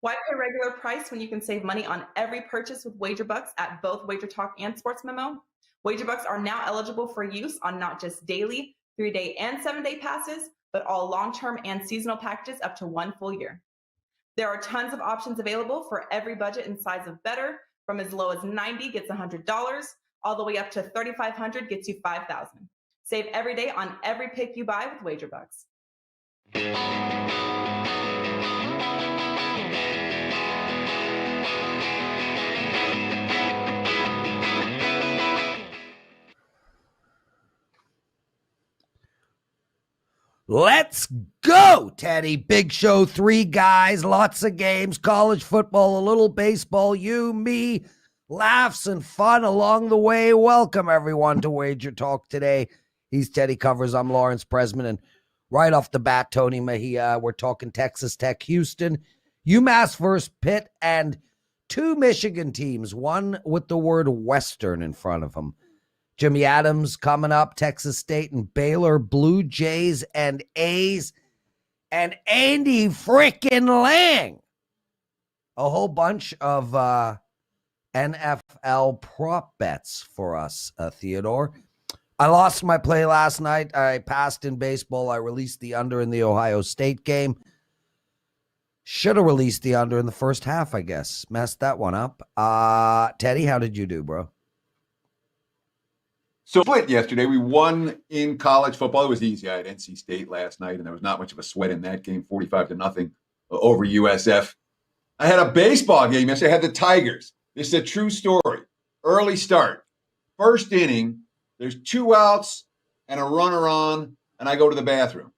Why pay regular price when you can save money on every purchase with WagerBucks at both WagerTalk and Sports Memo? WagerBucks are now eligible for use on not just daily, 3-day, and 7-day passes, but all long-term and seasonal packages up to 1 full year. There are tons of options available for every budget and size of bettor, from as low as $90 gets $100, all the way up to $3,500 gets you $5,000. Save every day on every pick you buy with WagerBucks. Let's go, Teddy. Big show, 3 guys, lots of games, college football, a little baseball, you, me, laughs and fun along the way. Welcome, everyone, to Wager Talk Today. He's Teddy Covers. I'm Lawrence Presman, and right off the bat, Tony Mejia. We're talking Texas Tech, Houston, UMass versus Pitt, and 2 Michigan teams, one with the word Western in front of them. Jimmy Adams coming up, Texas State and Baylor, Blue Jays and A's, and Andy frickin' Lang. A whole bunch of NFL prop bets for us, Theodore. I lost my play last night. I passed in baseball. I released the under in the Ohio State game. Should have released the under in the first half, I guess. Messed that one up. Teddy, how did you do, bro? So split yesterday. We won in college football. It was easy. I had NC State last night, and there was not much of a sweat in that game, 45-0 over USF. I had a baseball game yesterday. I had the Tigers. This is a true story. Early start. First inning, there's 2 outs and a runner on, and I go to the bathroom.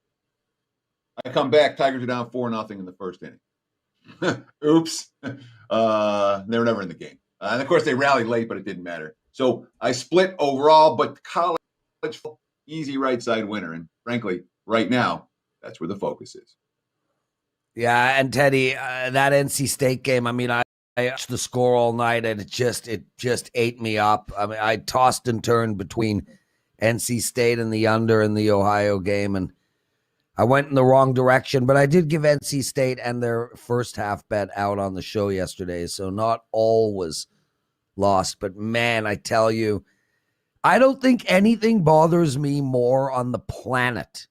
I come back. Tigers are down 4-0 in the first inning. Oops. They were never in the game. And, of course, they rallied late, but it didn't matter. So I split overall, but college, easy right side winner. And frankly, right now, that's where the focus is. Yeah, and Teddy, that NC State game, I mean, I watched the score all night, and it just ate me up. I mean, I tossed and turned between NC State and the under in the Ohio game, and I went in the wrong direction. But I did give NC State and their first half bet out on the show yesterday, so not all was lost. But man, I tell you, I don't think anything bothers me more on the planet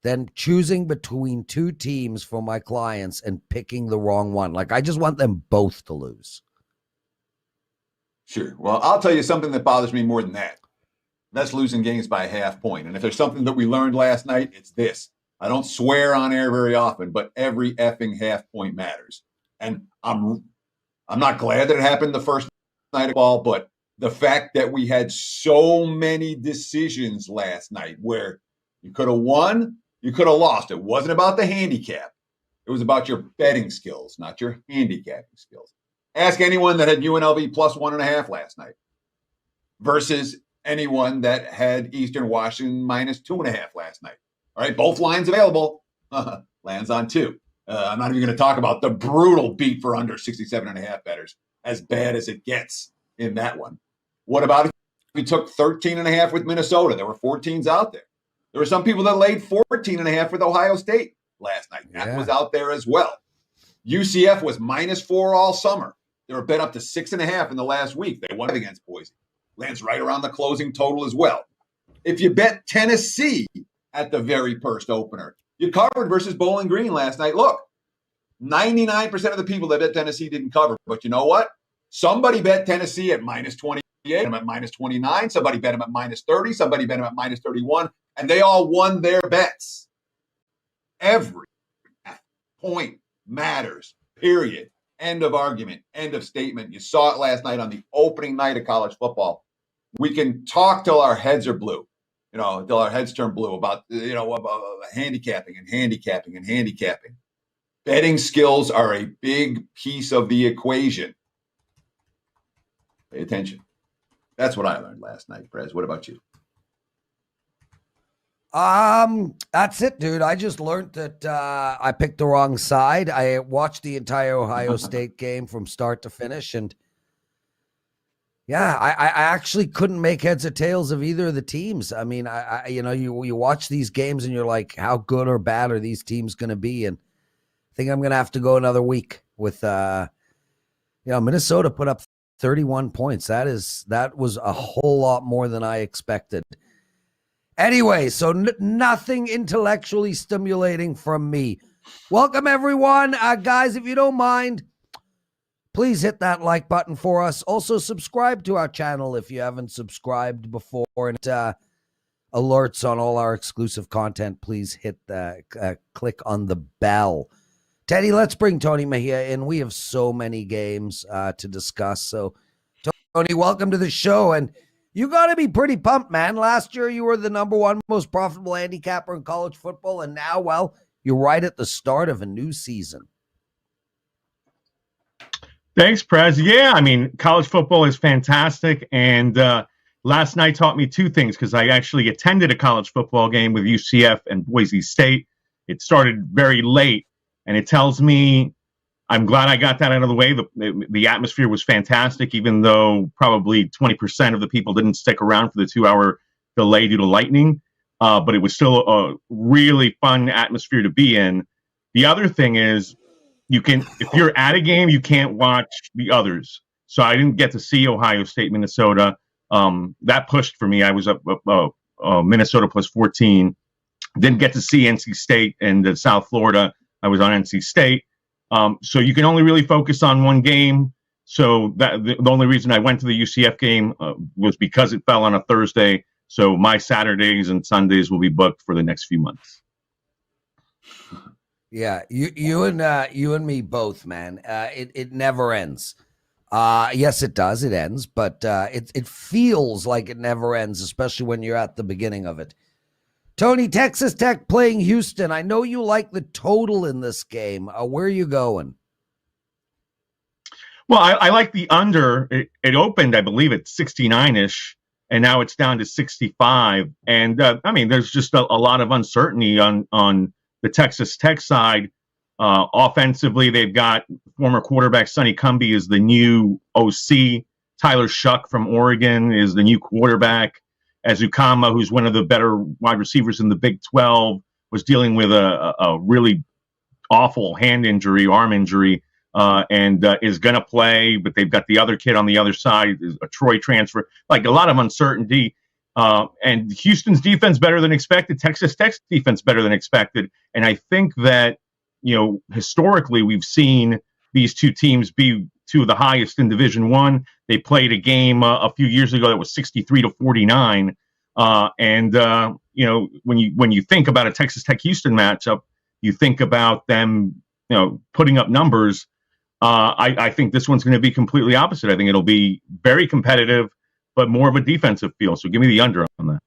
than choosing between 2 teams for my clients and picking the wrong one. Like, I just want them both to lose. Sure. Well, I'll tell you something that bothers me more than that. That's losing games by a half point. And if there's something that we learned last night, it's this. I don't swear on air very often, but every effing half point matters. And I'm not glad that it happened the first night of ball, but the fact that we had so many decisions last night where you could have won, you could have lost. It wasn't about the handicap. It was about your betting skills, not your handicapping skills. Ask anyone that had UNLV plus 1.5 last night versus anyone that had Eastern Washington minus 2.5 last night. All right, both lines available. Lands on 2. I'm not even going to talk about the brutal beat for under 67.5 bettors. As bad as it gets in that one. What about if we took 13.5 with Minnesota? There were 14s out there. There were some people that laid 14.5 with Ohio State last night. That was out there as well. UCF was -4 all summer. They were bet up to 6.5 in the last week. They won against Boise. Lands right around the closing total as well. If you bet Tennessee at the very first opener, you covered versus Bowling Green last night. Look, 99% of the people that bet Tennessee didn't cover. But you know what? Somebody bet Tennessee at -28, them at -29. Somebody bet them at -30. Somebody bet them at -31. And they all won their bets. Every point matters, period. End of argument. End of statement. You saw it last night on the opening night of college football. We can talk till our heads are blue, till our heads turn blue about handicapping and handicapping and handicapping. Betting skills are a big piece of the equation. Pay attention. That's what I learned last night, Prez. What about you? That's it, dude. I just learned that I picked the wrong side. I watched the entire Ohio State game from start to finish, and yeah, I actually couldn't make heads or tails of either of the teams. I mean, you watch these games and you're like, how good or bad are these teams going to be? And I think I'm going to have to go another week. with Minnesota put up 31 points. That was a whole lot more than I expected. Anyway, so nothing intellectually stimulating from me. Welcome, everyone. Guys, if you don't mind, please hit that like button for us. Also, subscribe to our channel if you haven't subscribed before. And alerts on all our exclusive content, please hit click on the bell. Teddy, let's bring Tony Mejia in. We have so many games to discuss. So, Tony, welcome to the show. And you got to be pretty pumped, man. Last year, you were the number one most profitable handicapper in college football. And now, well, you're right at the start of a new season. Thanks, Prez. Yeah, I mean, college football is fantastic. And last night taught me two things, because I actually attended a college football game with UCF and Boise State. It started very late, and it tells me I'm glad I got that out of the way. The atmosphere was fantastic, even though probably 20% of the people didn't stick around for the 2-hour delay due to lightning. But it was still a really fun atmosphere to be in. The other thing is, if you're at a game, you can't watch the others. So I didn't get to see Ohio State, Minnesota. That pushed for me. I was up Minnesota plus 14. Didn't get to see NC State and South Florida. I was on NC State. So you can only really focus on one game. So the only reason I went to the UCF game was because it fell on a Thursday. So my Saturdays and Sundays will be booked for the next few months. Yeah, you and me both, man. It never ends. Yes, it does. It ends, but it feels like it never ends, especially when you're at the beginning of it. Tony, Texas Tech playing Houston. I know you like the total in this game. Where are you going? Well, I like the under. It opened, I believe, at 69-ish, and now it's down to 65. And I mean, there's just a lot of uncertainty on the Texas Tech side. Offensively, they've got former quarterback Sonny Cumbie is the new OC. Tyler Shuck from Oregon is the new quarterback. Azukama, who's one of the better wide receivers in the Big 12, was dealing with a really awful arm injury, and is going to play. But they've got the other kid on the other side, a Troy transfer. Like, a lot of uncertainty. And Houston's defense better than expected. Texas Tech's defense better than expected. And I think that, historically, we've seen these two teams be two of the highest in Division I. They played a game a few years ago that was 63-49. When you think about a Texas Tech Houston matchup, you think about them, putting up numbers. I think this one's going to be completely opposite. I think it'll be very competitive, but more of a defensive feel. So give me the under on that.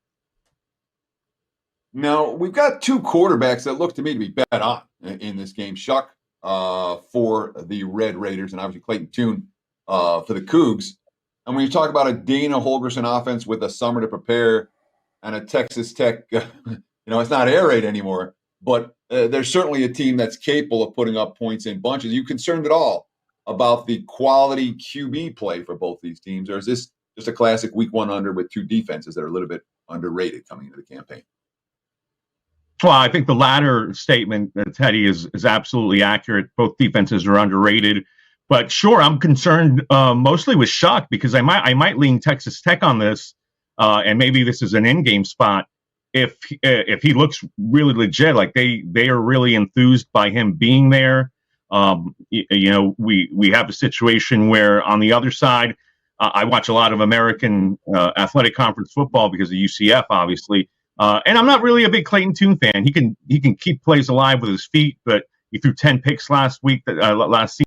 Now, we've got two quarterbacks that look to me to be bet on in this game. Shuck for the Red Raiders, and obviously Clayton Tune for the Cougs. And when you talk about a Dana Holgorsen offense with a summer to prepare and a Texas Tech, it's not air raid anymore, but there's certainly a team that's capable of putting up points in bunches. Are you concerned at all about the quality QB play for both these teams, or is this just a classic week one under with two defenses that are a little bit underrated coming into the campaign? Well, I think the latter statement, Teddy, is absolutely accurate. Both defenses are underrated. But sure, I'm concerned mostly with Shuck, because I might lean Texas Tech on this, and maybe this is an in-game spot. If he looks really legit, like they are really enthused by him being there. We have a situation where on the other side, I watch a lot of American Athletic Conference football because of UCF, obviously. And I'm not really a big Clayton Tune fan. He can keep plays alive with his feet, but he threw 10 picks last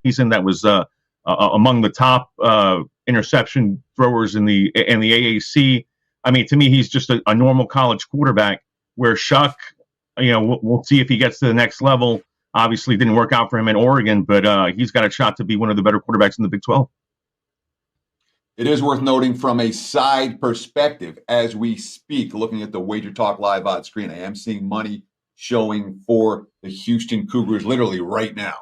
season. That was among the top interception throwers in the AAC. I mean, to me, he's just a normal college quarterback. Where Shuck, we'll see if he gets to the next level. Obviously, didn't work out for him in Oregon, but he's got a shot to be one of the better quarterbacks in the Big 12. It is worth noting from a side perspective as we speak, looking at the WagerTalk live odds screen, I am seeing money showing for the Houston Cougars literally right now.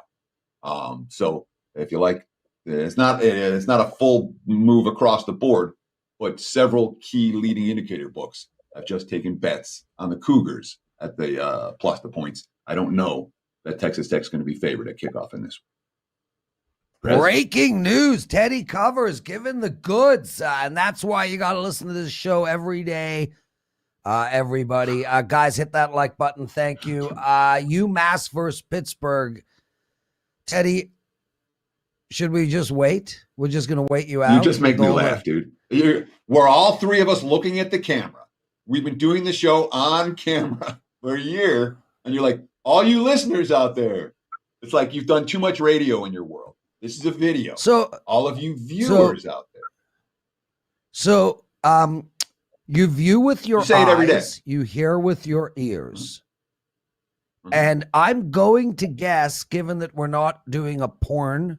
So if you like, it's not a full move across the board, but several key leading indicator books have just taken bets on the Cougars at the plus the points. I don't know that Texas Tech's going to be favored at kickoff in this one. Breaking news. Teddy covers, giving the goods. And that's why you got to listen to this show every day. Everybody. Guys, hit that like button. Thank you. UMass versus Pittsburgh. Teddy, should we just wait? We're just going to wait you out? You just make me laugh, dude. We're all three of us looking at the camera. We've been doing the show on camera for a year. And you're like, all you listeners out there, it's like you've done too much radio in your world. This is a video. So all of you viewers out there. So you view with your say it every day. eyes, you hear with your ears. Mm-hmm. And I'm going to guess, given that we're not doing a porn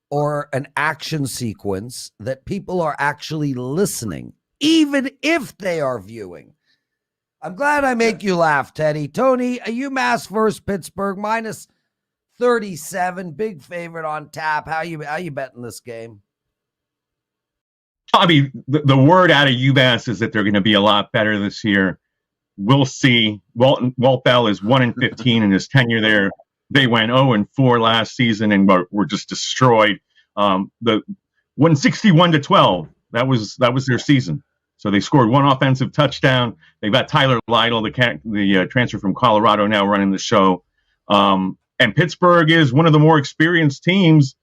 or an action sequence, that people are actually listening, even if they are viewing. I'm glad I make you laugh, Teddy. Tony, UMass versus Pittsburgh, minus 37, big favorite on tap. How you betting this game? I mean, the word out of UMass is that they're going to be a lot better this year. We'll see. Walt Bell is 1-15 in his tenure there. They went 0-4 last season and were just destroyed. The 161-12. That was their season. So they scored one offensive touchdown. They've got Tyler Lytle, the transfer from Colorado, now running the show. And Pittsburgh is one of the more experienced teams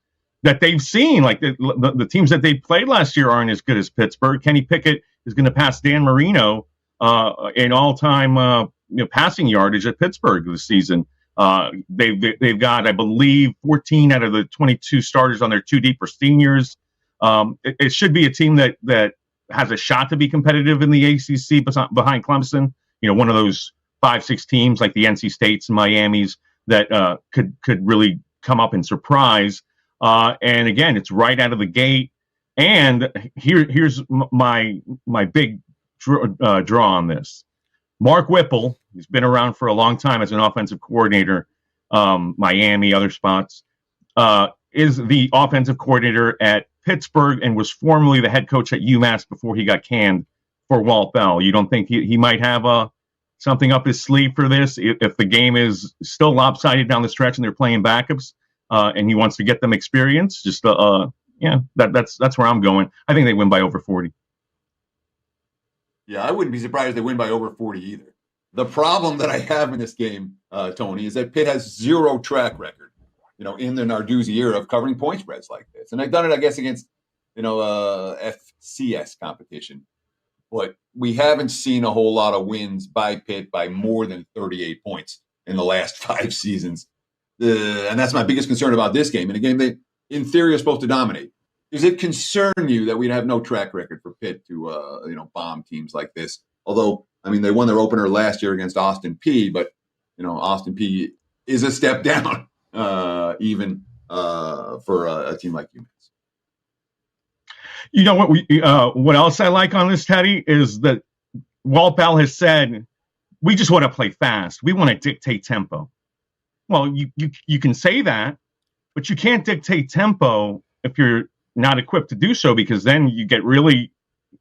that they've seen. Like the teams that they played last year aren't as good as Pittsburgh. Kenny Pickett is going to pass Dan Marino in all-time passing yardage at Pittsburgh this season. They've got, I believe, 14 out of the 22 starters on their two deep are seniors. It should be a team that has a shot to be competitive in the ACC behind Clemson. One of those 5-6 teams like the NC States and Miamis that could really come up and surprise. And again, it's right out of the gate. And here's my big draw on this. Mark Whipple, he's been around for a long time as an offensive coordinator, Miami, other spots, is the offensive coordinator at Pittsburgh and was formerly the head coach at UMass before he got canned for Walt Bell. You don't think he might have something up his sleeve for this if the game is still lopsided down the stretch and they're playing backups and he wants to get them experience? That's where I'm going. I think they win by over 40. Yeah, I wouldn't be surprised if they win by over 40 either. The problem that I have in this game, Tony, is that Pitt has zero track record, in the Narduzzi era of covering point spreads like this. And I've done it, I guess, against, FCS competition. But we haven't seen a whole lot of wins by Pitt by more than 38 points in the last 5 seasons. And that's my biggest concern about this game. And a game they, in theory, are supposed to dominate. Does it concern you that we'd have no track record for Pitt to, bomb teams like this? Although, I mean, they won their opener last year against Austin Peay, but, Austin Peay is a step down even for a team like UMass. What else I like on this, Teddy, is that Walt Bell has said, we just want to play fast. We want to dictate tempo. Well, you can say that, but you can't dictate tempo if you're not equipped to do so, because then you get really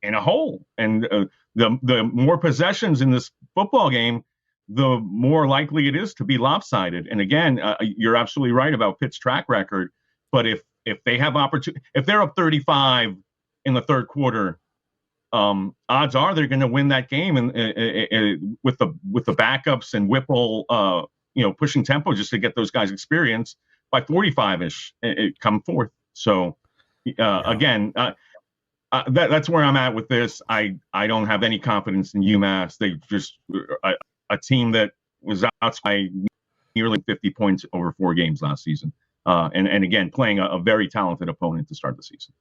in a hole. And the more possessions in this football game, the more likely it is to be lopsided. And again, you're absolutely right about Pitt's track record. But if they have opportunity, if they're up 35 in the third quarter, odds are they're going to win that game, and with the backups and Whipple, pushing tempo just to get those guys experience by 45-ish, come forth. So again, that's where I'm at with this. I don't have any confidence in UMass. They just a team that was out by nearly 50 points over 4 games last season, and again playing a very talented opponent to start the season.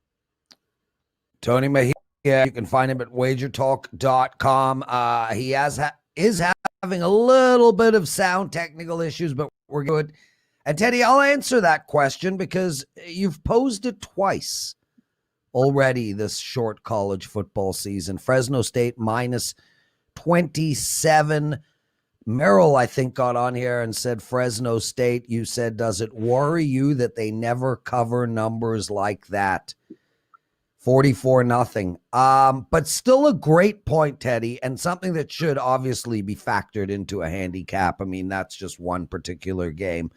Tony Mejia, you can find him at WagerTalk.com. He is having a little bit of sound technical issues, but we're good. And Teddy, I'll answer that question because you've posed it twice already this short college football season. Fresno State minus 27. Merrill, I think, got on here and said Fresno State. You said, does it worry you that they never cover numbers like that? 44-0. But still a great point, Teddy, and something that should obviously be factored into a handicap. I mean, that's just one particular game.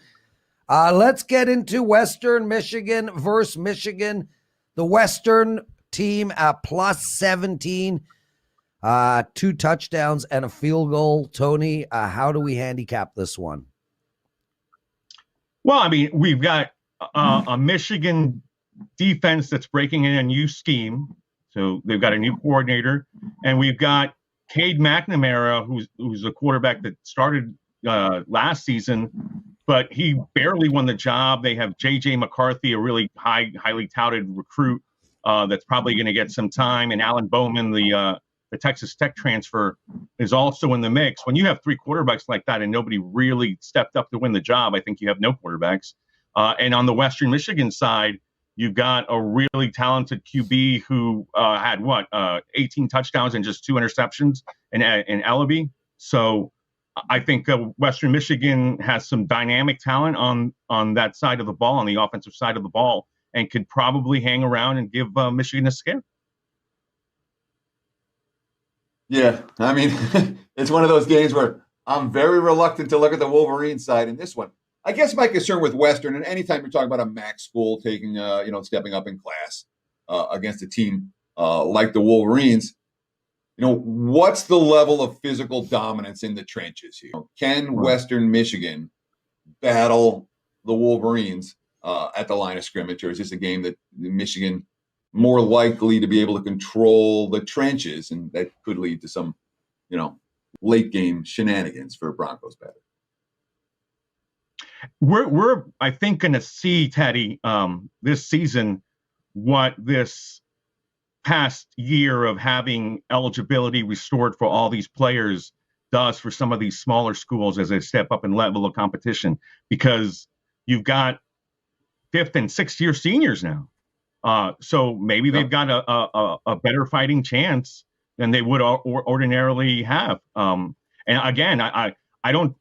Let's get into Western Michigan versus Michigan. The Western team at plus 17, 2 touchdowns and a field goal. Tony, how do we handicap this one? Well, I mean, we've got a Michigan defense that's breaking in a new scheme. So they've got a new coordinator, and we've got Cade McNamara, who's a quarterback that started last season, but he barely won the job. They have J.J. McCarthy, a really highly touted recruit that's probably going to get some time, and Alan Bowman, the Texas Tech transfer, is also in the mix. When you have 3 quarterbacks like that and nobody really stepped up to win the job, I think you have no quarterbacks. And on the Western Michigan side, you've got a really talented QB who had 18 touchdowns and just 2 interceptions in Ellaby. So I think Western Michigan has some dynamic talent on that side of the ball, on the offensive side of the ball, and could probably hang around and give Michigan a scare. Yeah, I mean, it's one of those games where I'm very reluctant to look at the Wolverine side in this one. I guess my concern with Western, and anytime you're talking about a MAC school taking, stepping up in class against a team like the Wolverines, what's the level of physical dominance in the trenches here? Can Western Michigan battle the Wolverines at the line of scrimmage, or is this a game that Michigan more likely to be able to control the trenches, and that could lead to some, late game shenanigans for Broncos better? We're I think going to see, Teddy, this season what this past year of having eligibility restored for all these players does for some of these smaller schools as they step up in level of competition, because you've got 5th and 6th year seniors now. So maybe they've got a better fighting chance than they would ordinarily have. And again, I don't.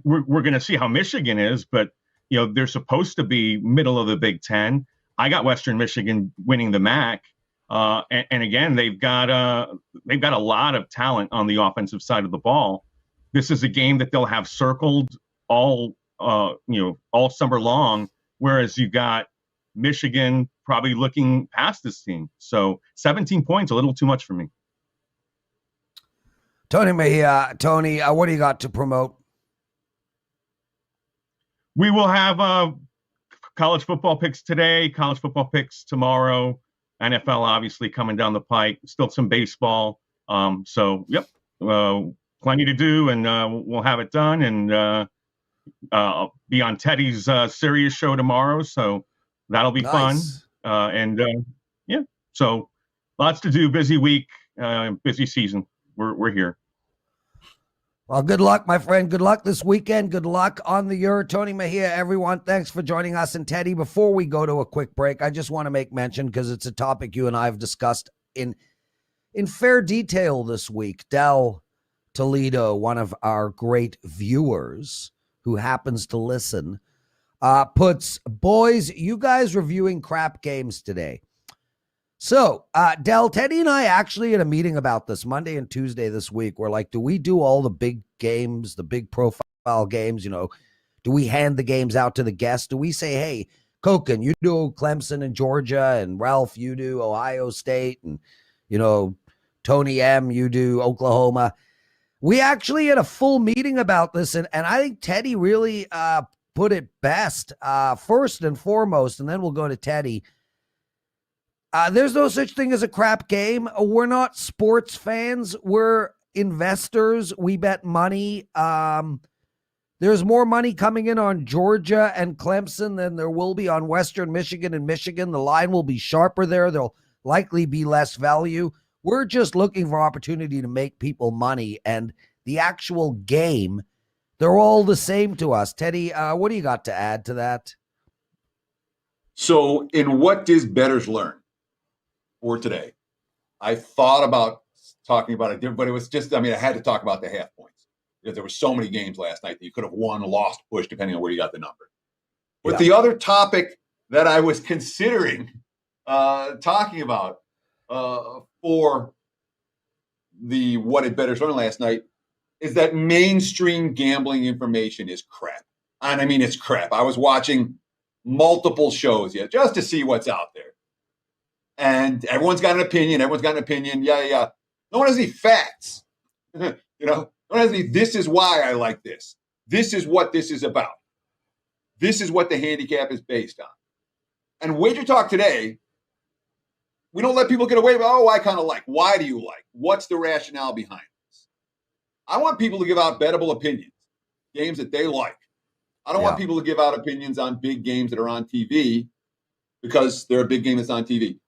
We're going to see how Michigan is, but they're supposed to be middle of the Big Ten. I got Western Michigan winning the MAC, and again, they've got a lot of talent on the offensive side of the ball. This is a game that they'll have circled all summer long, whereas you got Michigan probably looking past this team. So 17 points, a little too much for me. Tony Mejia, Tony, what do you got to promote? We will have college football picks today, college football picks tomorrow, NFL obviously coming down the pike, still some baseball. So, plenty to do, and we'll have it done. And I'll be on Teddy's Sirius show tomorrow, so that'll be fun. So lots to do, busy week, busy season. We're here. Well, good luck, my friend. Good luck this weekend. Good luck on the year. Tony Mejia, everyone, thanks for joining us. And Teddy, before we go to a quick break, I just want to make mention, because it's a topic you and I have discussed in fair detail this week. Del Toledo, one of our great viewers who happens to listen, puts, boys, you guys reviewing crap games today. So, Del, Teddy and I actually had a meeting about this Monday and Tuesday this week. We're like, do we do all the big games, the big profile games? Do we hand the games out to the guests? Do we say, hey, Koken, you do Clemson and Georgia, and Ralph, you do Ohio State, and, Tony M., you do Oklahoma? We actually had a full meeting about this, and I think Teddy really put it best, first and foremost, and then we'll go to Teddy. There's no such thing as a crap game. We're not sports fans. We're investors. We bet money. There's more money coming in on Georgia and Clemson than there will be on Western Michigan and Michigan. The line will be sharper there. There'll likely be less value. We're just looking for opportunity to make people money. And the actual game, they're all the same to us. Teddy, what do you got to add to that? So in what does Bettors learn for today? I thought about talking about it different, but it was just, I had to talk about the half points, because there were so many games last night that you could have won, lost, pushed, depending on where you got the number. But the other topic that I was considering talking about for the what did Bettors learn last night is that mainstream gambling information is crap. And I mean, it's crap. I was watching multiple shows yet just to see what's out there. And everyone's got an opinion. Yeah. No one has any facts. No one has any, this is why I like this. This is what this is about. This is what the handicap is based on. And WagerTalk Today, we don't let people get away with, I kind of like. Why do you like? What's the rationale behind this? I want people to give out bettable opinions, games that they like. I don't want people to give out opinions on big games that are on TV because they're a big game that's on TV.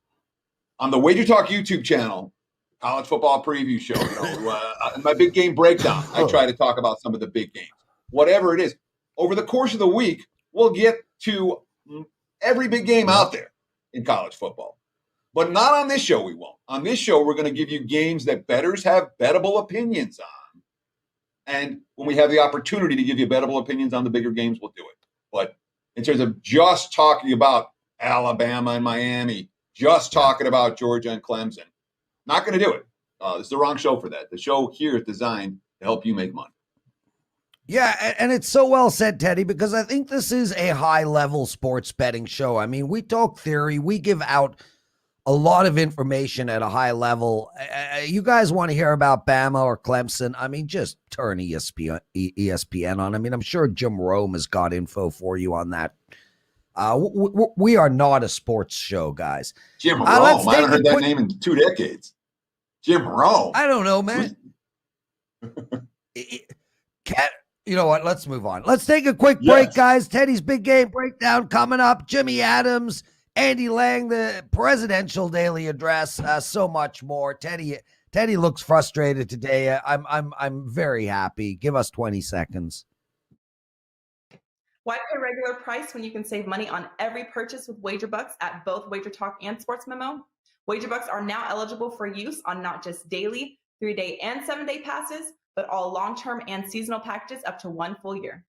On the WagerTalk YouTube channel, college football preview show, my big game breakdown, I try to talk about some of the big games. Whatever it is. Over the course of the week, we'll get to every big game out there in college football. But not on this show, we won't. On this show, we're going to give you games that bettors have bettable opinions on. And when we have the opportunity to give you bettable opinions on the bigger games, we'll do it. But in terms of just talking about Alabama and Miami, just talking about Georgia and Clemson, not going to do it. This is the wrong show for that. The show here is designed to help you make money. Yeah, and it's so well said, Teddy, because I think this is a high-level sports betting show. I mean, we talk theory. We give out a lot of information at a high level. You guys want to hear about Bama or Clemson? I mean, just turn ESPN on. I mean, I'm sure Jim Rome has got info for you on that. We are not a sports show, guys. Jim Rome. I haven't heard that name in 2 decades. Jim Rome. I don't know, man. You know what? Let's move on. Let's take a quick break, guys. Teddy's big game breakdown coming up. Jimmy Adams, Andy Lang, the presidential daily address, so much more. Teddy looks frustrated today. I'm very happy. Give us 20 seconds. Why pay regular price when you can save money on every purchase with WagerBucks at both WagerTalk and Sports Memo? WagerBucks are now eligible for use on not just daily, 3-day, and 7-day passes, but all long-term and seasonal packages up to 1 full year.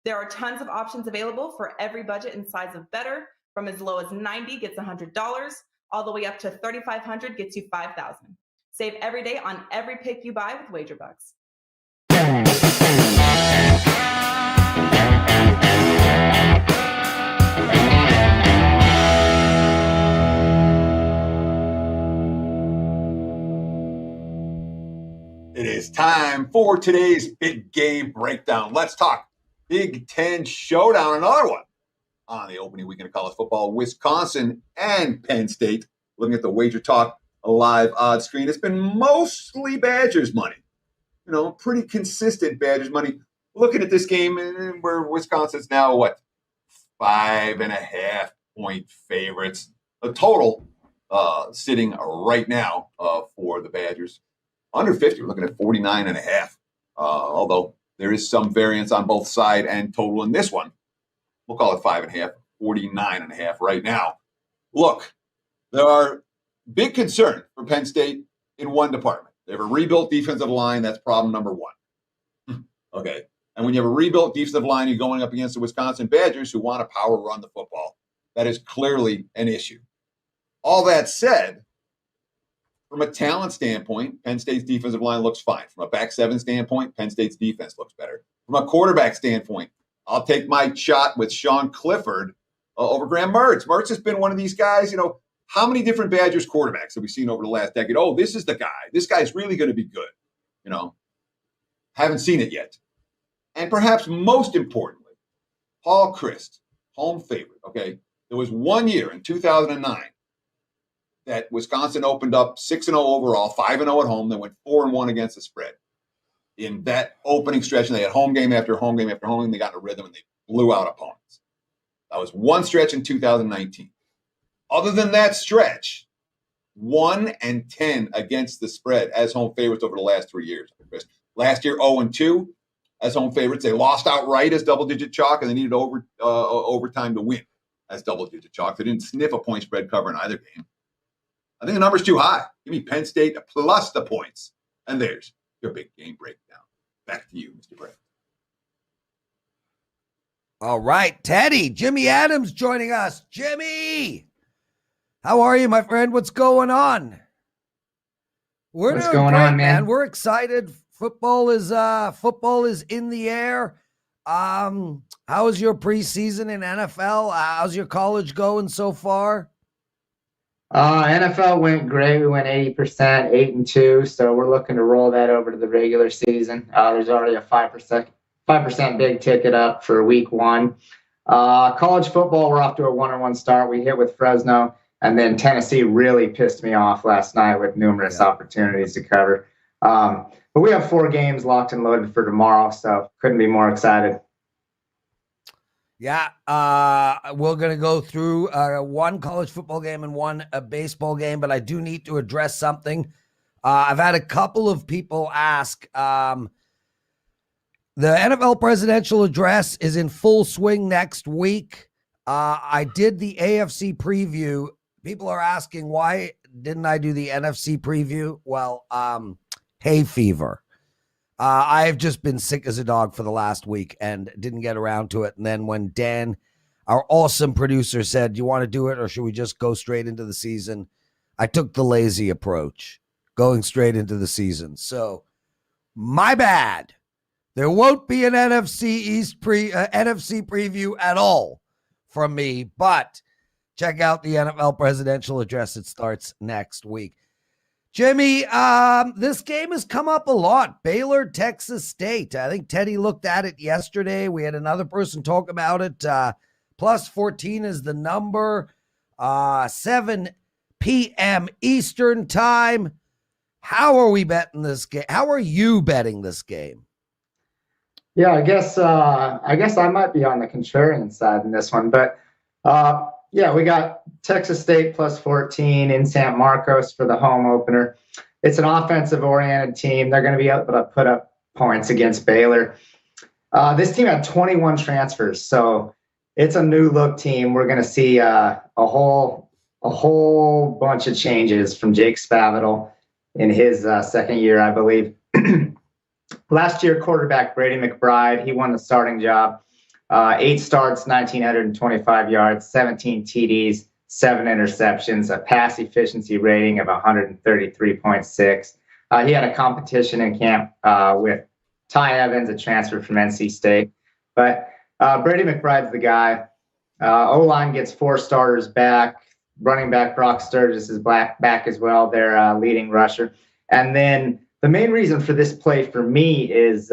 There are tons of options available for every budget and size of bettor. From as low as $90 gets $100, all the way up to $3,500 gets you $5,000. Save every day on every pick you buy with WagerBucks. It is time for today's big game breakdown. Let's talk Big Ten Showdown, another one on the opening weekend of college football. Wisconsin and Penn State. Looking at the WagerTalk live odds screen, it's been mostly Badgers money. Pretty consistent Badgers money. Looking at this game, where Wisconsin's now 5.5 point favorites. The total sitting right now for the Badgers under 50. We're looking at 49.5. Although there is some variance on both side and total in this one. We'll call it 5.5, 49.5 right now. Look, there are big concern for Penn State in one department. They have a rebuilt defensive line. That's problem number one. Okay. And when you have a rebuilt defensive line, you're going up against the Wisconsin Badgers who want to power run the football. That is clearly an issue. All that said, from a talent standpoint, Penn State's defensive line looks fine. From a back seven standpoint, Penn State's defense looks better. From a quarterback standpoint, I'll take my shot with Sean Clifford over Graham Mertz. Mertz has been one of these guys, how many different Badgers quarterbacks have we seen over the last decade? Oh, this is the guy. This guy's really going to be good. Haven't seen it yet. And perhaps most importantly, Paul Chryst, home favorite, okay? There was 1 year in 2009 that Wisconsin opened up 6-0 overall, 5-0 at home. They went 4-1 against the spread. In that opening stretch, and they had home game after home game after home game, they got in a rhythm and they blew out opponents. That was one stretch in 2019. Other than that stretch, 1-10 against the spread as home favorites over the last 3 years. Last year, 0-2 as home favorites. They lost outright as double-digit chalk, and they needed overtime to win as double-digit chalk. They didn't sniff a point spread cover in either game. I think the number's too high. Give me Penn State plus the points. And there's your big game breakdown. Back to you, Mr. Prez. All right, Teddy. Jimmy Adams joining us. Jimmy! How are you, my friend? What's going on? What's going on, man? We're excited. Football is in the air. How is your preseason in NFL? How's your college going so far? NFL went great. We went 80%, 8-2. So we're looking to roll that over to the regular season. There's already a 5% big ticket up for week 1. College football, we're off to a 1-1 start. We hit with Fresno, and then Tennessee really pissed me off last night with numerous opportunities to cover. But we have 4 games locked and loaded for tomorrow, so couldn't be more excited. Yeah, we're going to go through one college football game and one baseball game, but I do need to address something. I've had a couple of people ask. The NFL presidential address is in full swing next week. I did the AFC preview. People are asking, why didn't I do the NFC preview? Well, hay fever. I've just been sick as a dog for the last week and didn't get around to it. And then when Dan, our awesome producer, said, do you want to do it or should we just go straight into the season? I took the lazy approach, going straight into the season. So my bad. There won't be an NFC East NFC preview at all from me, but check out the NFL presidential address. It starts next week. Jimmy, this game has come up a lot. Baylor, Texas State. I think Teddy looked at it yesterday. We had another person talk about it. Plus 14 is the number. 7 p.m. Eastern time. How are we betting this game? How are you betting this game? Yeah, I guess I might be on the contrarian side in this one, but yeah, we got Texas State plus 14 in San Marcos for the home opener. It's an offensive-oriented team. They're going to be able to put up points against Baylor. This team had 21 transfers, so it's a new-look team. We're going to see a whole bunch of changes from Jake Spavital in his second year, I believe. Last year, quarterback Brady McBride, he won the starting job. 8 starts, 1,925 yards, 17 TDs, 7 interceptions, a pass efficiency rating of 133.6. He had a competition in camp with Ty Evans, a transfer from NC State. But Brady McBride's the guy. O-line gets 4 starters back. Running back Brock Sturgis is back as well, their leading rusher. And then the main reason for this play for me is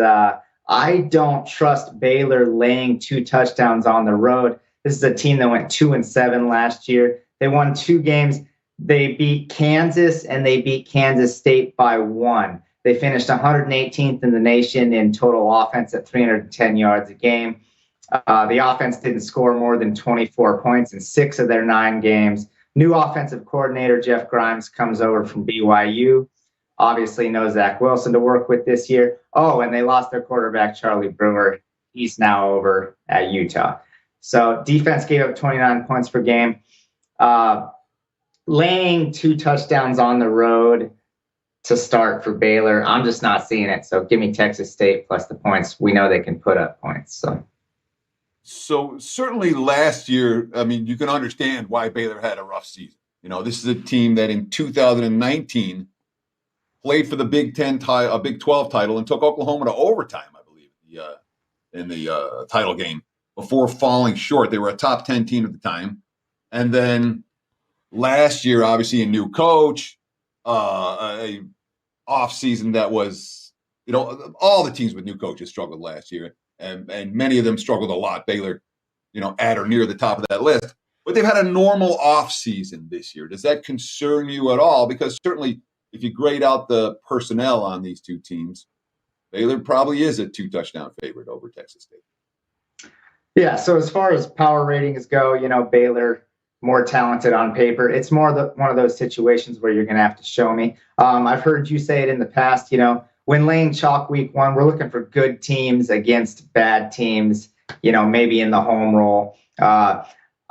I don't trust Baylor laying 2 touchdowns on the road. This is a team that went 2-7 last year. They won 2 games. They beat Kansas and they beat Kansas State by 1. They finished 118th in the nation in total offense at 310 yards a game. The offense didn't score more than 24 points in 6 of their 9 games. New offensive coordinator Jeff Grimes comes over from BYU. Obviously knows Zach Wilson to work with this year. Oh, and they lost their quarterback, Charlie Brewer. He's now over at Utah. So defense gave up 29 points per game. Laying 2 touchdowns on the road to start for Baylor, I'm just not seeing it. So give me Texas State plus the points. We know they can put up points. So certainly last year, I mean, you can understand why Baylor had a rough season. You know, this is a team that in 2019 played for the Big 12 title and took Oklahoma to overtime, I believe, in the title game before falling short. They were a top 10 team at the time. And then last year, obviously a new coach, a offseason that was, you know, all the teams with new coaches struggled last year. And many of them struggled a lot. Baylor, you know, at or near the top of that list. But they've had a normal offseason this year. Does that concern you at all? Because certainly if you grade out the personnel on these 2 teams, Baylor probably is a 2-touchdown favorite over Texas State. Yeah, so as far as power ratings go, you know, Baylor more talented on paper. It's more one of those situations where you're going to have to show me. I've heard you say it in the past, you know, when laying chalk week 1, we're looking for good teams against bad teams, you know, maybe in the home roll.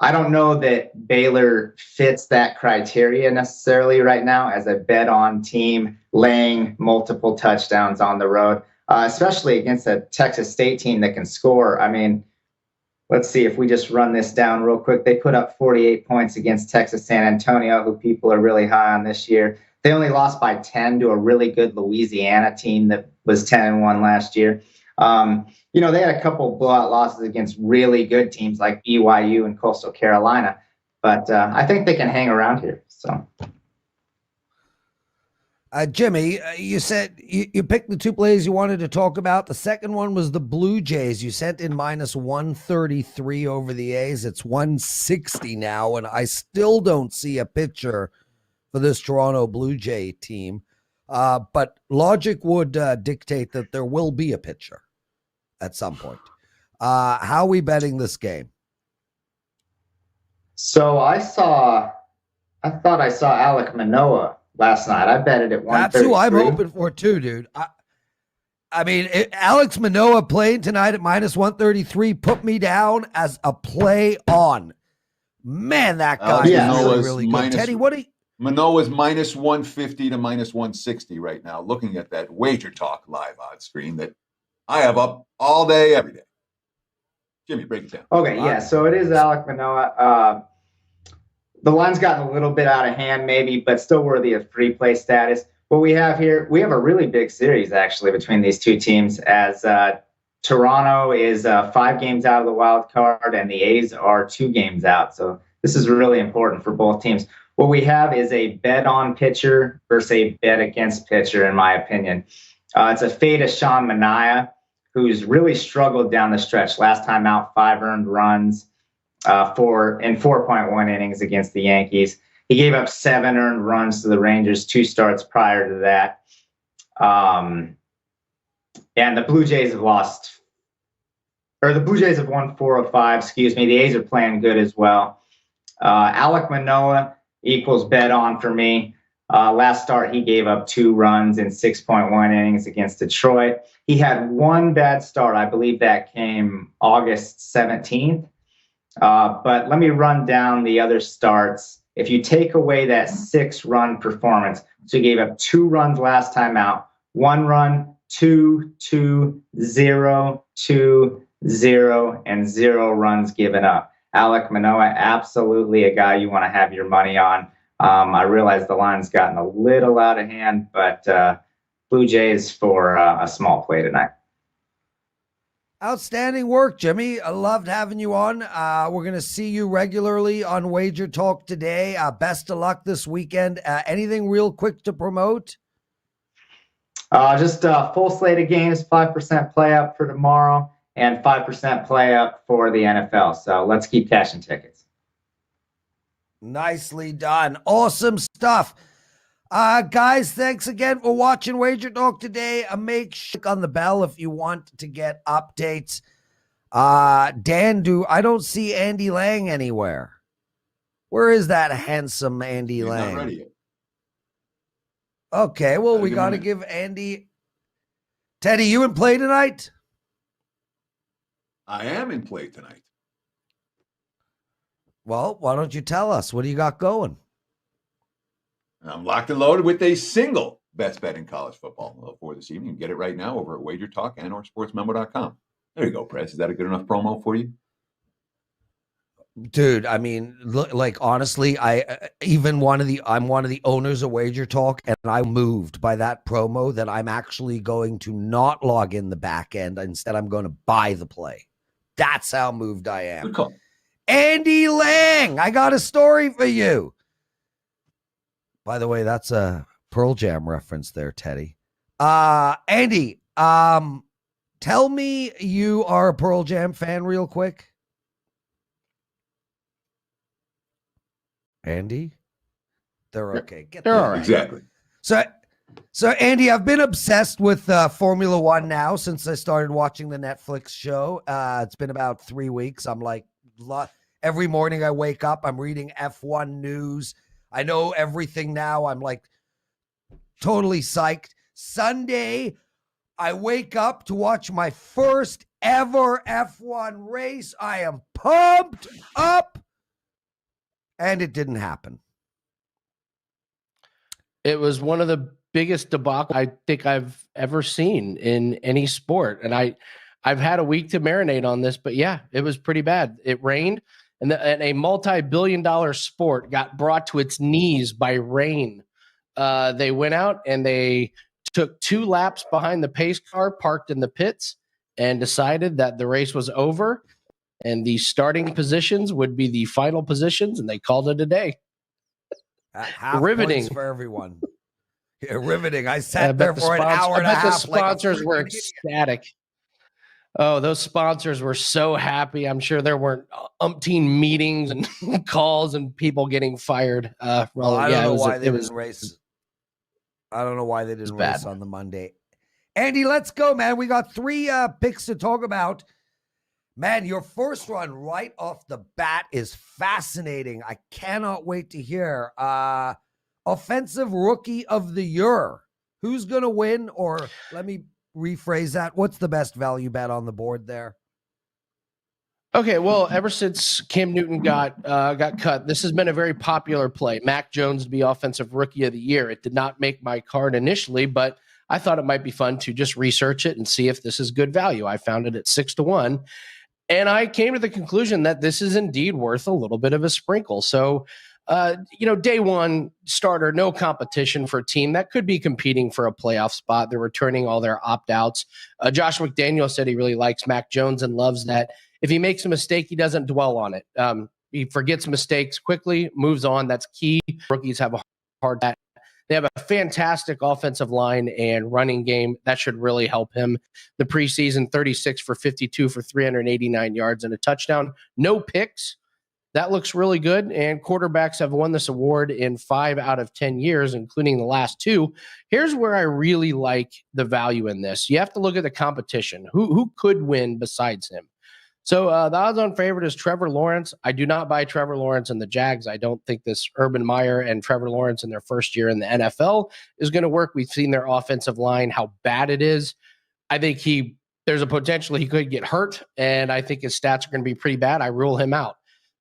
I don't know that Baylor fits that criteria necessarily right now as a bet-on team laying multiple touchdowns on the road, especially against a Texas State team that can score. I mean, let's see if we just run this down real quick. They put up 48 points against Texas San Antonio, who people are really high on this year. They only lost by 10 to a really good Louisiana team that was 10-1 last year. They had a couple blowout losses against really good teams like BYU and Coastal Carolina, but I think they can hang around here. So. Jimmy, you said you picked the two plays you wanted to talk about. The second one was the Blue Jays. You sent in minus 133 over the A's. It's 160 now, and I still don't see a pitcher for this Toronto Blue Jay team. But logic would dictate that there will be a pitcher at some point. How are we betting this game? So I thought I saw Alek Manoah last night. I bet it at 133. That's who I'm hoping for too, dude. I mean, Alex Manoah playing tonight at minus 133 put me down as a play on. Man, that guy is really good. Teddy, what do you... Manoah's minus 150 to minus 160 right now, looking at that WagerTalk live odds screen that I have up all day, every day. Jimmy, break it down. Okay, yeah, so it is Alek Manoah. The line's gotten a little bit out of hand maybe, but still worthy of free play status. What we have here, we have a really big series actually between these two teams, as Toronto is 5 games out of the wild card and the A's are 2 games out. So this is really important for both teams. What we have is a bet on pitcher versus a bet against pitcher, in my opinion. It's a fade of Sean Manaea, who's really struggled down the stretch. Last time out, 5 earned runs in 4.1 innings against the Yankees. He gave up 7 earned runs to the Rangers 2 starts prior to that. And the Blue Jays have won 4 of 5, excuse me. The A's are playing good as well. Alek Manoah equals bet on for me. Last start, he gave up 2 runs in 6.1 innings against Detroit. He had 1 bad start. I believe that came August 17th. But let me run down the other starts. If you take away that 6-run performance, so he gave up 2 runs last time out, 1 run, 2, 2, 0, 2, 0, and 0 runs given up. Alek Manoah, absolutely a guy you want to have your money on. I realize the line's gotten a little out of hand, but Blue Jays for a small play tonight. Outstanding work, Jimmy. I loved having you on. We're going to see you regularly on WagerTalk Today. Best of luck this weekend. Anything real quick to promote? Just a full slate of games, 5% play up for tomorrow, and 5% play up for the NFL. So let's keep cashing tickets. Nicely done. Awesome stuff. Guys, thanks again for watching WagerTalk Today. Make sure on the bell if you want to get updates. I don't see Andy Lang anywhere. Where is that handsome Andy Lang? He's not ready yet. Okay, well, we got to give Andy... Teddy, you in play tonight? I am in play tonight. Well, why don't you tell us? What do you got going? I'm locked and loaded with a single best bet in college football for this evening. You can get it right now over at WagerTalk and or sportsmemo.com. There you go, Prez. Is that a good enough promo for you? Dude, I mean, like honestly, I'm one of the owners of WagerTalk, and I'm moved by that promo that I'm actually going to not log in the back end. Instead, I'm going to buy the play. That's how moved I am. Good call. Andy Lang, I got a story for you. By the way, that's a Pearl Jam reference there, Teddy. Andy, tell me you are a Pearl Jam fan real quick. Andy? They're okay. They're all right. Exactly. So Andy, I've been obsessed with Formula One now since I started watching the Netflix show. It's been about 3 weeks. I'm like, every morning I wake up, I'm reading F1 news. I know everything now. I'm like totally psyched. Sunday, I wake up to watch my first ever F1 race. I am pumped up. And it didn't happen. It was one of the biggest debacle I think I've ever seen in any sport. And I've had a week to marinate on this, but yeah, it was pretty bad. It rained, and a multi-billion-dollar sport got brought to its knees by rain. They went out and they took 2 laps behind the pace car, parked in the pits, and decided that the race was over and the starting positions would be the final positions, and they called it a day. Half Riveting points for everyone. Yeah, riveting. I sat there for an hour and a half. The sponsors were ecstatic. Oh, those sponsors were so happy. I'm sure there weren't umpteen meetings and calls and people getting fired. I don't know why they didn't race. I don't know why they didn't race on the Monday. Andy, let's go, man. We got 3 picks to talk about. Man, your first one right off the bat is fascinating. I cannot wait to hear. Offensive Rookie of the Year. Who's going to win? Or let me rephrase that. What's the best value bet on the board there? Okay, well, ever since Cam Newton got cut, this has been a very popular play. Mac Jones to be Offensive Rookie of the Year. It did not make my card initially, but I thought it might be fun to just research it and see if this is good value. I found it at 6-1. And I came to the conclusion that this is indeed worth a little bit of a sprinkle. So, day one starter, no competition for a team that could be competing for a playoff spot. They're returning all their opt-outs. Josh McDaniel said he really likes Mac Jones and loves that if he makes a mistake, he doesn't dwell on it. He forgets mistakes quickly, moves on. That's key. Rookies have a hard time. They have a fantastic offensive line and running game. That should really help him. The preseason, 36 for 52 for 389 yards and a touchdown. No picks. That looks really good. And quarterbacks have won this award in 5 out of 10 years, including the last 2. Here's where I really like the value in this. You have to look at the competition. Who could win besides him? So the odds-on favorite is Trevor Lawrence. I do not buy Trevor Lawrence and the Jags. I don't think this Urban Meyer and Trevor Lawrence in their first year in the NFL is going to work. We've seen their offensive line, how bad it is. I think there's a potential he could get hurt, and I think his stats are going to be pretty bad. I rule him out.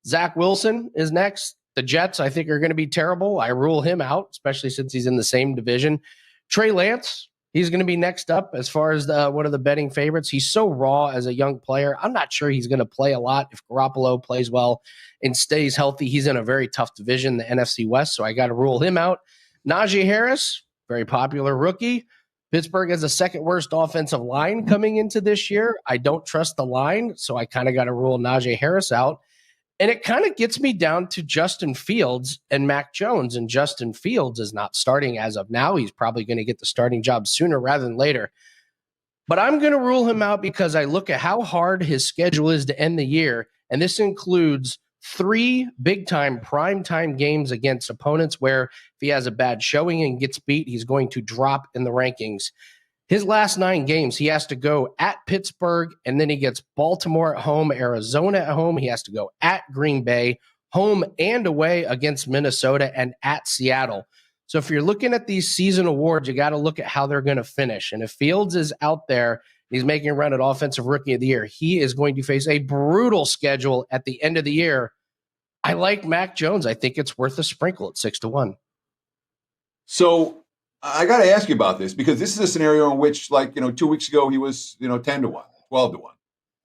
Zach Wilson is next. The Jets, I think, are going to be terrible. I rule him out, especially since he's in the same division. Trey Lance, he's going to be next up as far as one of the betting favorites. He's so raw as a young player. I'm not sure he's going to play a lot if Garoppolo plays well and stays healthy. He's in a very tough division, the NFC West, so I got to rule him out. Najee Harris, very popular rookie. Pittsburgh has the second worst offensive line coming into this year. I don't trust the line, so I kind of got to rule Najee Harris out. And it kind of gets me down to Justin Fields and Mac Jones. And Justin Fields is not starting as of now. He's probably going to get the starting job sooner rather than later. But I'm going to rule him out because I look at how hard his schedule is to end the year. And this includes 3 big-time, prime-time games against opponents where if he has a bad showing and gets beat, he's going to drop in the rankings. His last 9 games, he has to go at Pittsburgh, and then he gets Baltimore at home, Arizona at home. He has to go at Green Bay, home and away against Minnesota, and at Seattle. So if you're looking at these season awards, you got to look at how they're going to finish. And if Fields is out there, he's making a run at Offensive Rookie of the Year, he is going to face a brutal schedule at the end of the year. I like Mac Jones. I think it's worth a sprinkle at 6-1. So I got to ask you about this because this is a scenario in which, 2 weeks ago, he was, 10-1, 12-1.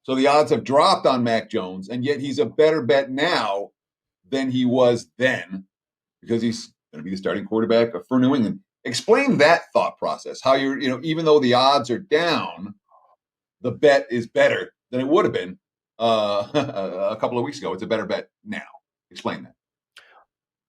So the odds have dropped on Mac Jones, and yet he's a better bet now than he was then because he's going to be the starting quarterback for New England. Explain that thought process, how you're, even though the odds are down, the bet is better than it would have been a couple of weeks ago. It's a better bet now. Explain that.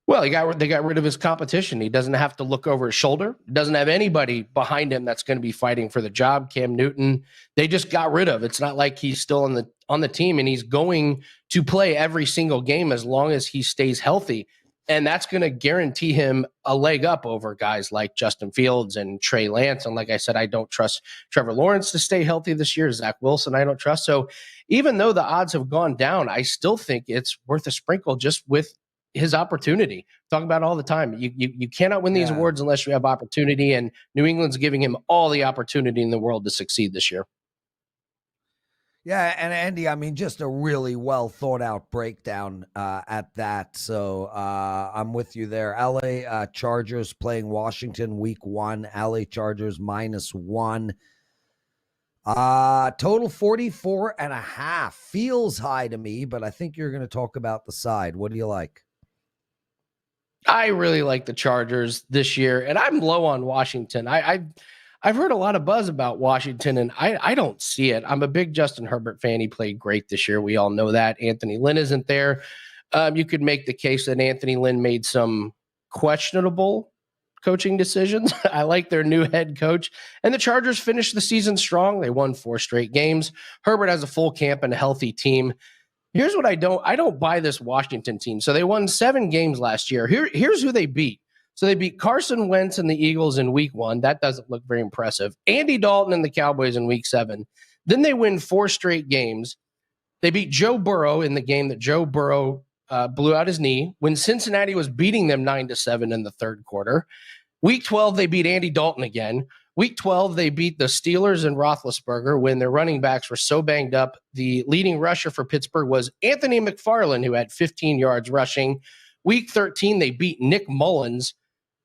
Well, they got rid of his competition. He doesn't have to look over his shoulder. Doesn't have anybody behind him that's going to be fighting for the job. Cam Newton, they just got rid of. It's not like he's still on the team and he's going to play every single game as long as he stays healthy. And that's going to guarantee him a leg up over guys like Justin Fields and Trey Lance. And like I said, I don't trust Trevor Lawrence to stay healthy this year. Zach Wilson, I don't trust. So even though the odds have gone down, I still think it's worth a sprinkle just with his opportunity. Talk about it all the time. You cannot win these awards unless you have opportunity, and New England's giving him all the opportunity in the world to succeed this year. Yeah, and Andy, I mean, just a really well thought out breakdown at that. So I'm with you there. LA Chargers playing Washington week 1. LA Chargers -1. Total 44.5 feels high to me, but I think you're going to talk about the side. What do you like? I really like the Chargers this year, and I'm low on Washington. I I've heard a lot of buzz about Washington, and I don't see it. I'm a big Justin Herbert fan. He played great this year. We all know that. Anthony Lynn isn't there. You could make the case that Anthony Lynn made some questionable coaching decisions. I like their new head coach. And the Chargers finished the season strong. They won 4 straight games. Herbert has a full camp and a healthy team. Here's what I don't buy this Washington team. So they won 7 games last year. Here's who they beat. So they beat Carson Wentz and the Eagles in week 1. That doesn't look very impressive. Andy Dalton and the Cowboys in week 7. Then they win 4 straight games. They beat Joe Burrow in the game that Joe Burrow blew out his knee when Cincinnati was beating them 9-7 in the third quarter. Week 12, they beat Andy Dalton again. Week 12, they beat the Steelers and Roethlisberger when their running backs were so banged up. The leading rusher for Pittsburgh was Anthony McFarland, who had 15 yards rushing. Week 13, they beat Nick Mullins.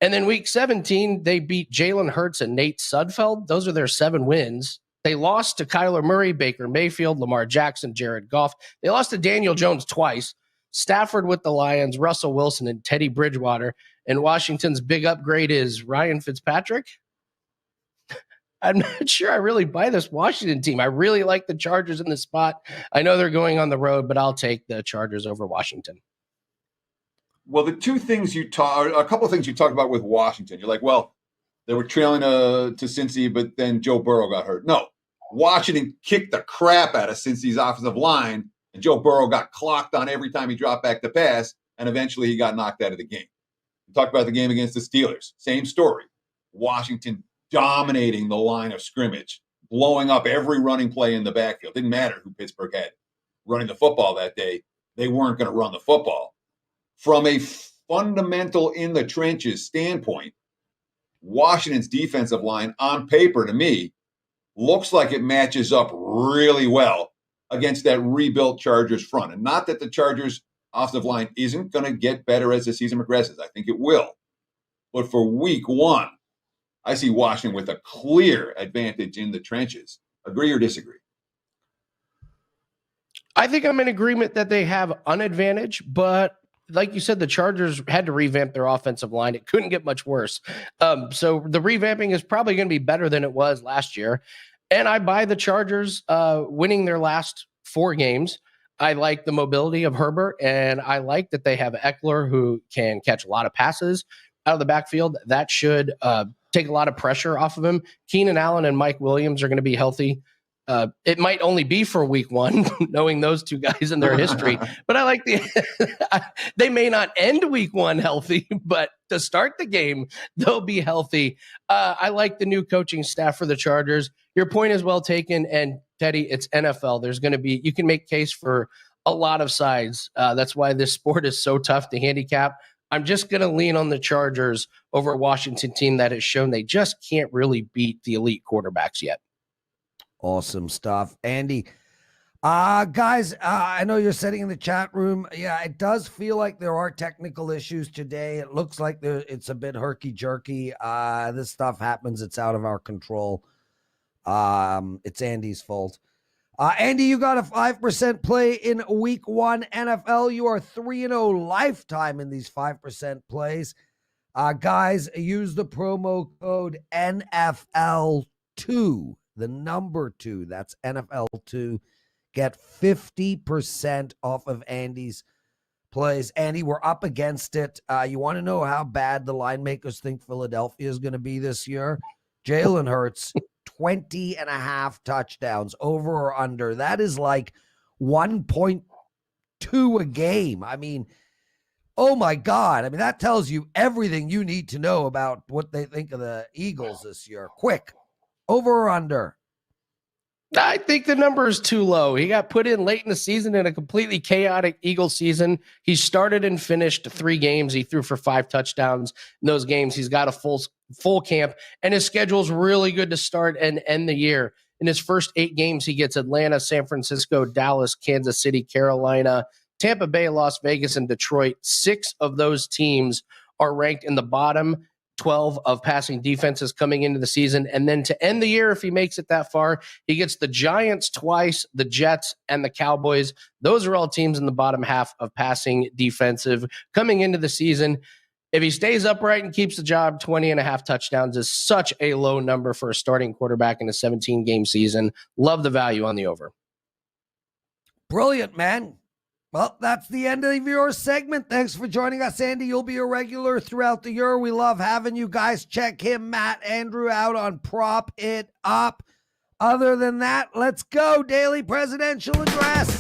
And then week 17, they beat Jalen Hurts and Nate Sudfeld. Those are their 7 wins. They lost to Kyler Murray, Baker Mayfield, Lamar Jackson, Jared Goff. They lost to Daniel Jones twice. Stafford with the Lions, Russell Wilson, and Teddy Bridgewater. And Washington's big upgrade is Ryan Fitzpatrick. I'm not sure I really buy this Washington team. I really like the Chargers in this spot. I know they're going on the road, but I'll take the Chargers over Washington. Well, a couple of things you talked about with Washington. You're like, well, they were trailing to Cincy, but then Joe Burrow got hurt. No, Washington kicked the crap out of Cincy's offensive line, and Joe Burrow got clocked on every time he dropped back to pass, and eventually he got knocked out of the game. We talked about the game against the Steelers. Same story. Washington dominating the line of scrimmage, blowing up every running play in the backfield. Didn't matter who Pittsburgh had running the football that day. They weren't going to run the football. From a fundamental in the trenches standpoint, Washington's defensive line on paper to me looks like it matches up really well against that rebuilt Chargers front. And not that the Chargers offensive line isn't going to get better as the season progresses. I think it will. But for week 1, I see Washington with a clear advantage in the trenches. Agree or disagree? I think I'm in agreement that they have an advantage, but like you said, the Chargers had to revamp their offensive line. It couldn't get much worse. So the revamping is probably going to be better than it was last year. And I buy the Chargers winning their last 4 games. I like the mobility of Herbert, and I like that they have Eckler, who can catch a lot of passes out of the backfield. That should take a lot of pressure off of him. Keenan Allen and Mike Williams are going to be healthy. It might only be for week 1, knowing those 2 guys in their history. But I like they may not end week 1 healthy, but to start the game, they'll be healthy. I like the new coaching staff for the Chargers. Your point is well taken. And Teddy, it's NFL. There's going to be, you can make case for a lot of sides. That's why this sport is so tough to handicap. I'm just going to lean on the Chargers over a Washington team that has shown they just can't really beat the elite quarterbacks yet. Awesome stuff. Andy, guys, I know you're sitting in the chat room. Yeah, it does feel like there are technical issues today. It looks like it's a bit herky-jerky. This stuff happens. It's out of our control. It's Andy's fault. Andy, you got a 5% play in week 1 NFL. You are 3-0 lifetime in these 5% plays. Guys, use the promo code NFL2. The number 2, that's NFL2. Get 50% off of Andy's plays. Andy, we're up against it. You want to know how bad the line makers think Philadelphia is going to be this year? Jalen Hurts, 20.5 touchdowns, over or under. That is like 1.2 a game. I mean, oh my God. I mean, that tells you everything you need to know about what they think of the Eagles this year. Quick. Over or under? I think the number is too low. He got put in late in the season in a completely chaotic Eagles season. He started and finished 3 games. He threw for 5 touchdowns in those games. He's got a full camp, and his schedule's really good to start and end the year. In his first 8 games, he gets Atlanta, San Francisco, Dallas, Kansas City, Carolina, Tampa Bay, Las Vegas, and Detroit. 6 of those teams are ranked in the bottom 12 of passing defenses coming into the season. And then to end the year, if he makes it that far, he gets the Giants twice, the Jets, and the Cowboys. Those are all teams in the bottom half of passing defensive coming into the season. If he stays upright and keeps the job, 20.5 touchdowns is such a low number for a starting quarterback in a 17-game season. Love the value on the over. Brilliant, man. Well, that's the end of your segment. Thanks for joining us, Andy. You'll be a regular throughout the year. We love having you guys. Check him, Matt Andrew, out on Prop It Up. Other than that, let's go. Daily Presidential Address.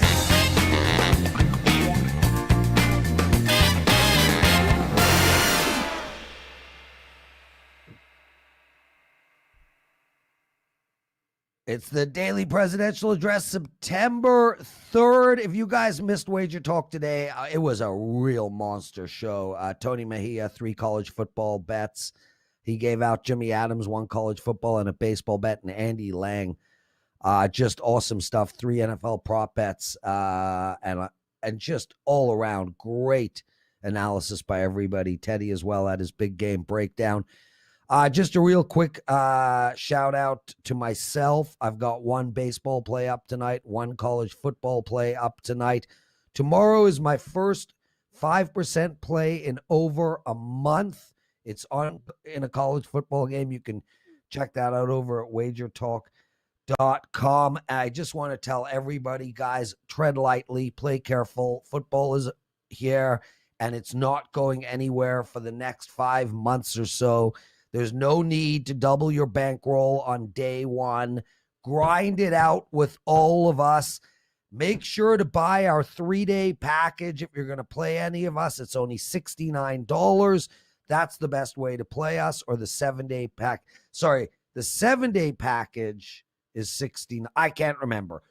It's the Daily Presidential Address, September 3rd. If you guys missed Wager Talk today, it was a real monster show. Tony Mejia, 3 college football bets. He gave out Jimmy Adams 1 college football and a baseball bet, and Andy Lang. Just awesome stuff. 3 NFL prop bets, and just all around great analysis by everybody. Teddy as well at his big game breakdown. Just a real quick shout out to myself. I've got 1 baseball play up tonight, 1 college football play up tonight. Tomorrow is my first 5% play in over a month. It's on in a college football game. You can check that out over at WagerTalk.com. I just want to tell everybody, guys, tread lightly, play careful. Football is here, and it's not going anywhere for the next 5 months or so. There's no need to double your bankroll on day one. Grind it out with all of us. Make sure to buy our 3-day package. If you're going to play any of us, it's only $69. That's the best way to play us, or the 7-day pack. Sorry, the 7-day package is $16. I can't remember.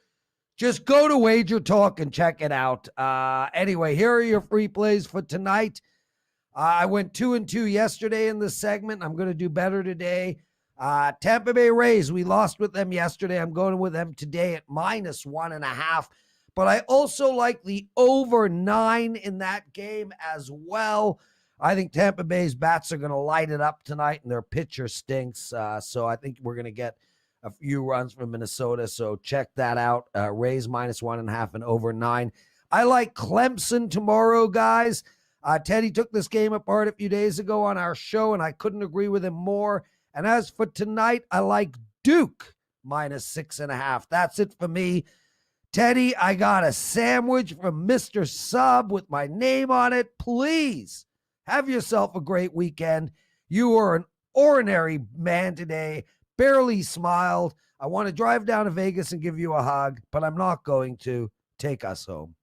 Just go to Wager Talk and check it out. Anyway, here are your free plays for tonight. I went 2-2 yesterday in this segment. I'm going to do better today. Tampa Bay Rays, we lost with them yesterday. I'm going with them today at -1.5. But I also like the over 9 in that game as well. I think Tampa Bay's bats are going to light it up tonight, and their pitcher stinks. So I think we're going to get a few runs from Minnesota. So check that out. Rays -1.5 and over 9. I like Clemson tomorrow, guys. Teddy took this game apart a few days ago on our show, and I couldn't agree with him more. And as for tonight, I like Duke -6.5. That's it for me. Teddy, I got a sandwich from Mr. Sub with my name on it. Please have yourself a great weekend. You are an ordinary man today. Barely smiled. I want to drive down to Vegas and give you a hug, but I'm not going to. Take us home.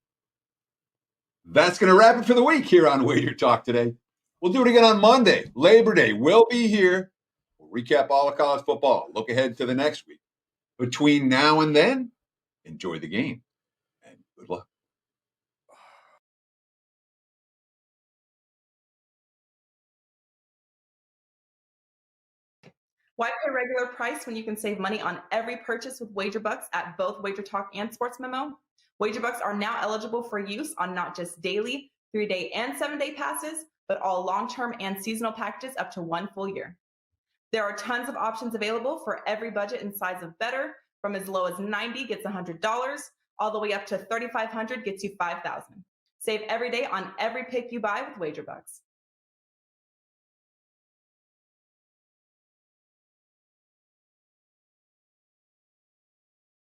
That's going to wrap it for the week here on Wager Talk Today. We'll do it again on Monday. Labor Day will be here. We'll recap all of college football. Look ahead to the next week. Between now and then, enjoy the game and good luck. Why pay regular price when you can save money on every purchase with WagerBucks at both WagerTalk and Sports Memo? WagerBucks are now eligible for use on not just daily, 3-day, and 7-day passes, but all long-term and seasonal packages up to 1 full year. There are tons of options available for every budget and size of bettor, from as low as $90 gets $100, all the way up to $3,500 gets you $5,000. Save every day on every pick you buy with WagerBucks.